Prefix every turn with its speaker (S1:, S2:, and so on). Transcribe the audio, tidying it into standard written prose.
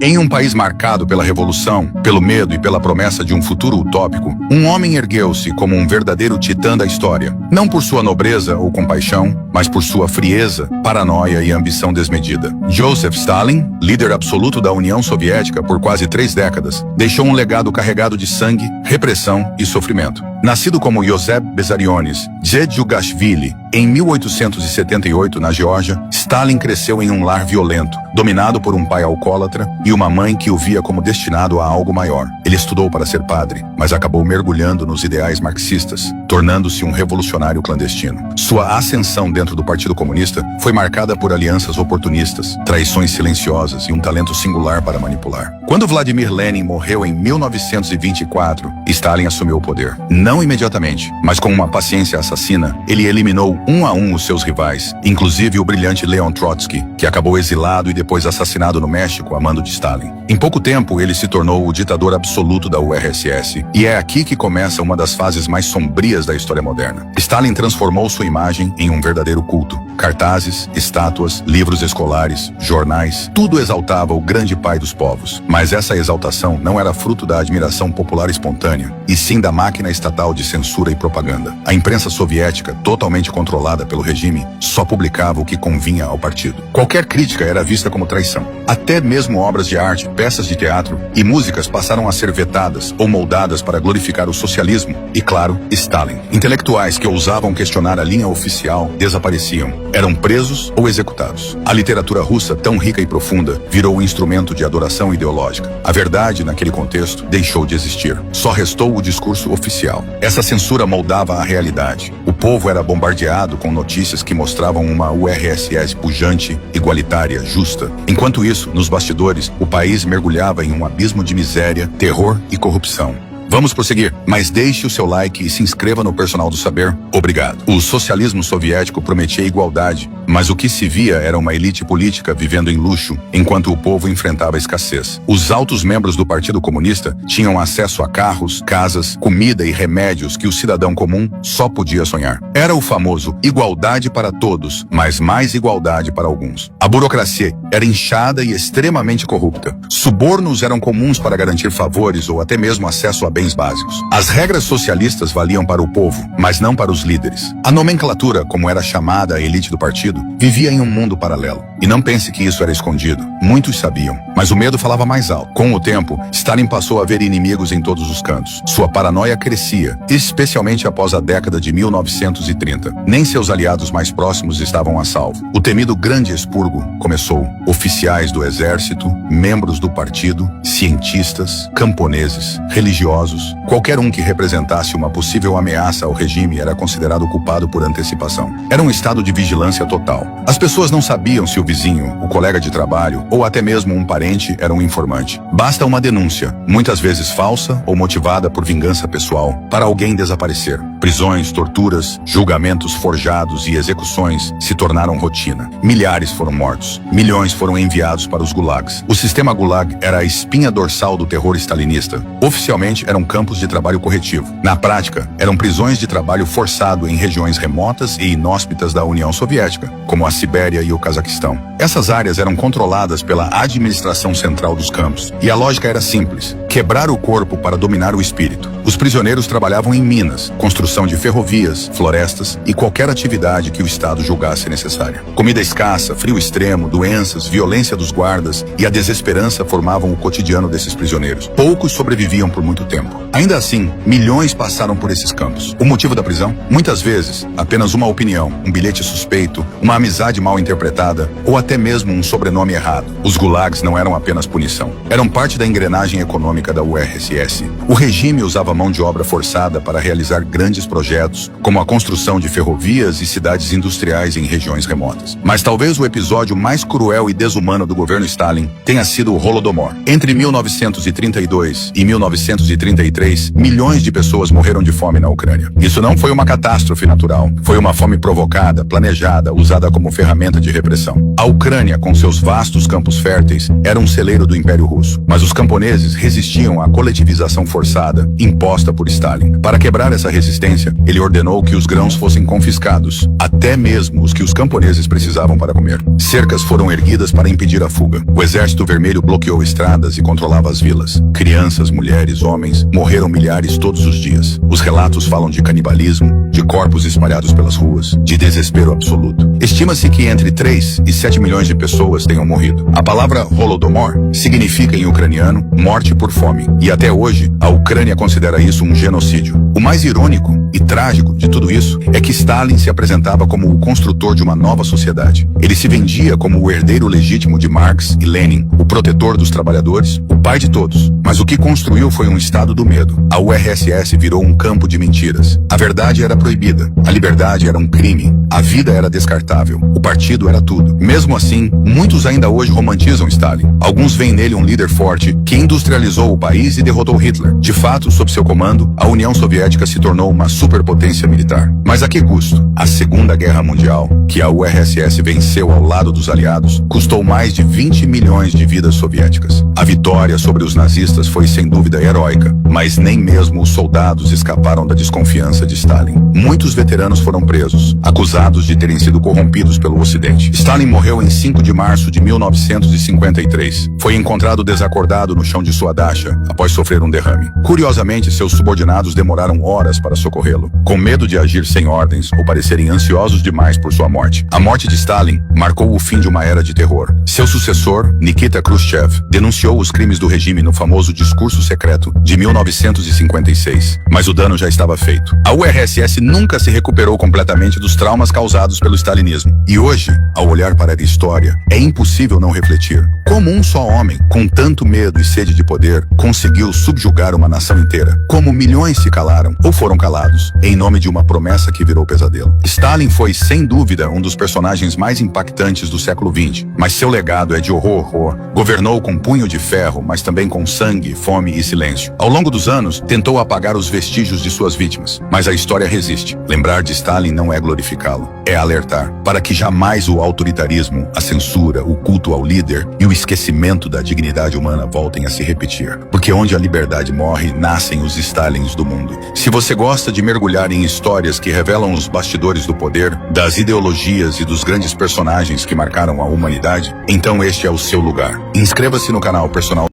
S1: Em um país marcado pela revolução, pelo medo e pela promessa de um futuro utópico, um homem ergueu-se como um verdadeiro titã da história. Não por sua nobreza ou compaixão, mas por sua frieza, paranoia e ambição desmedida. Joseph Stalin, líder absoluto da União Soviética por quase 3 décadas, deixou um legado carregado de sangue, repressão e sofrimento. Nascido como Yosef Bessarionis Djedjugashvili, em 1878 na Geórgia, Stalin cresceu em um lar violento, dominado por um pai alcoólatra e uma mãe que o via como destinado a algo maior. Ele estudou para ser padre, mas acabou mergulhando nos ideais marxistas, tornando-se um revolucionário clandestino. Sua ascensão dentro do Partido Comunista foi marcada por alianças oportunistas, traições silenciosas e um talento singular para manipular. Quando Vladimir Lenin morreu em 1924, Stalin assumiu o poder. Não imediatamente, mas com uma paciência assassina, ele eliminou um a um os seus rivais, inclusive o brilhante Leon Trotsky, que acabou exilado e depois assassinado no México a mando de Stalin. Em pouco tempo, ele se tornou o ditador absoluto da URSS, e é aqui que começa uma das fases mais sombrias da história moderna. Stalin transformou sua imagem em um verdadeiro culto. Cartazes, estátuas, livros escolares, jornais, tudo exaltava o grande pai dos povos. Mas essa exaltação não era fruto da admiração popular espontânea, e sim da máquina estatal de censura e propaganda. A imprensa soviética, totalmente controlada pelo regime, só publicava o que convinha ao partido. Qualquer crítica era vista como traição. Até mesmo obras de arte, peças de teatro e músicas passaram a ser vetadas ou moldadas para glorificar o socialismo e, claro, Stalin. Intelectuais que ousavam questionar a linha oficial desapareciam, eram presos ou executados. A literatura russa, tão rica e profunda, virou um instrumento de adoração ideológica. A verdade, naquele contexto, deixou de existir. Só restou o discurso oficial. Essa censura moldava a realidade. O povo era bombardeado com notícias que mostravam uma URSS pujante, igualitária, justa. Enquanto isso, nos bastidores, o país mergulhava em um abismo de miséria, terror e corrupção. Vamos prosseguir, mas deixe o seu like e se inscreva no Personal do Saber. Obrigado. O socialismo soviético prometia igualdade, mas o que se via era uma elite política vivendo em luxo, enquanto o povo enfrentava a escassez. Os altos membros do Partido Comunista tinham acesso a carros, casas, comida e remédios que o cidadão comum só podia sonhar. Era o famoso igualdade para todos, mas mais igualdade para alguns. A burocracia era inchada e extremamente corrupta. Subornos eram comuns para garantir favores ou até mesmo acesso a bens básicos. As regras socialistas valiam para o povo, mas não para os líderes. A nomenclatura, como era chamada a elite do partido, vivia em um mundo paralelo. E não pense que isso era escondido. Muitos sabiam, mas o medo falava mais alto. Com o tempo, Stalin passou a ver inimigos em todos os cantos. Sua paranoia crescia, especialmente após a década de 1930. Nem seus aliados mais próximos estavam a salvo. O temido Grande Expurgo começou. Oficiais do exército, membros do partido, cientistas, camponeses, religiosos, qualquer um que representasse uma possível ameaça ao regime era considerado culpado por antecipação. Era um estado de vigilância total. As pessoas não sabiam se o vizinho, o colega de trabalho ou até mesmo um parente era um informante. Basta uma denúncia, muitas vezes falsa ou motivada por vingança pessoal, para alguém desaparecer. Prisões, torturas, julgamentos forjados e execuções se tornaram rotina. Milhares foram mortos. Milhões foram enviados para os gulags. O sistema gulag era a espinha dorsal do terror stalinista. Oficialmente, eram campos de trabalho corretivo. Na prática, eram prisões de trabalho forçado em regiões remotas e inóspitas da União Soviética, como a Sibéria e o Cazaquistão. Essas áreas eram controladas pela administração central dos campos, e a lógica era simples: quebrar o corpo para dominar o espírito. Os prisioneiros trabalhavam em minas, construção de ferrovias, florestas e qualquer atividade que o Estado julgasse necessária. Comida escassa, frio extremo, doenças, violência dos guardas e a desesperança formavam o cotidiano desses prisioneiros. Poucos sobreviviam por muito tempo. Ainda assim, milhões passaram por esses campos. O motivo da prisão? Muitas vezes, apenas uma opinião, um bilhete suspeito, uma amizade mal interpretada ou até mesmo um sobrenome errado. Os gulags não eram apenas punição. Eram parte da engrenagem econômica da URSS. O regime usava mão de obra forçada para realizar grandes projetos, como a construção de ferrovias e cidades industriais em regiões remotas. Mas talvez o episódio mais cruel e desumano do governo Stalin tenha sido o Holodomor. Entre 1932 e 1933, milhões de pessoas morreram de fome na Ucrânia. Isso não foi uma catástrofe natural. Foi uma fome provocada, planejada, usada como ferramenta de repressão. A Ucrânia, com seus vastos campos férteis, era um celeiro do Império Russo. Mas os camponeses resistiam resistiam à coletivização forçada imposta por Stalin. Para quebrar essa resistência, ele ordenou que os grãos fossem confiscados, até mesmo os que os camponeses precisavam para comer. Cercas foram erguidas para impedir a fuga. O Exército Vermelho bloqueou estradas e controlava as vilas. Crianças, mulheres, homens, morreram milhares todos os dias. Os relatos falam de canibalismo, de corpos espalhados pelas ruas, de desespero absoluto. Estima-se que entre 3 e 7 milhões de pessoas tenham morrido. A palavra Holodomor significa em ucraniano morte por fome, e até hoje a Ucrânia considera isso um genocídio. O mais irônico e trágico de tudo isso é que Stalin se apresentava como o construtor de uma nova sociedade. Ele se vendia como o herdeiro legítimo de Marx e Lenin, o protetor dos trabalhadores, o pai de todos. Mas o que construiu foi um estado do medo. A URSS virou um campo de mentiras. A verdade era proibida, a liberdade era um crime, a vida era descartável, o partido era tudo. Mesmo assim, muitos ainda hoje romantizam Stalin. Alguns veem nele um líder forte que industrializou o país e derrotou Hitler. De fato, sob seu comando, a União Soviética se tornou uma superpotência militar. Mas a que custo? A Segunda Guerra Mundial, que a URSS venceu ao lado dos aliados, custou mais de 20 milhões de vidas soviéticas. A vitória sobre os nazistas foi sem dúvida heróica, mas nem mesmo os soldados escaparam da desconfiança de Stalin. Muitos veteranos foram presos, acusados de terem sido corrompidos pelo Ocidente. Stalin morreu em 5 de março de 1953. Foi encontrado desacordado no chão de sua dacha após sofrer um derrame. Curiosamente, seus subordinados demoraram horas para socorrê-lo, com medo de agir sem ordens ou parecerem ansiosos demais por sua morte. A morte de Stalin marcou o fim de uma era de terror. Seu sucessor, Nikita Khrushchev, denunciou os crimes do regime no famoso discurso secreto de 1956, mas o dano já estava feito. A URSS nunca se recuperou completamente dos traumas causados pelo stalinismo. E hoje, ao olhar para a história, é impossível não refletir. Como um só homem, com tanto medo e sede de poder, conseguiu subjugar uma nação inteira? Como milhões se calaram, ou foram calados, em nome de uma promessa que virou pesadelo? Stalin foi, sem dúvida, um dos personagens mais impactantes do século XX, mas seu legado é de horror. Governou com punho de ferro, mas também com sangue, fome e silêncio. Ao longo dos anos, tentou apagar os vestígios de suas vítimas, mas a história resiste. Lembrar de Stalin não é glorificá-lo, é alertar para que jamais o autoritarismo, a censura, o culto ao líder e o esquecimento da dignidade humana voltem a se repetir. Porque onde a liberdade morre, nascem os Stalins do mundo. Se você gosta de mergulhar em histórias que revelam os bastidores do poder, das ideologias e dos grandes personagens que marcaram a humanidade, então este é o seu lugar. Inscreva-se no canal Personagem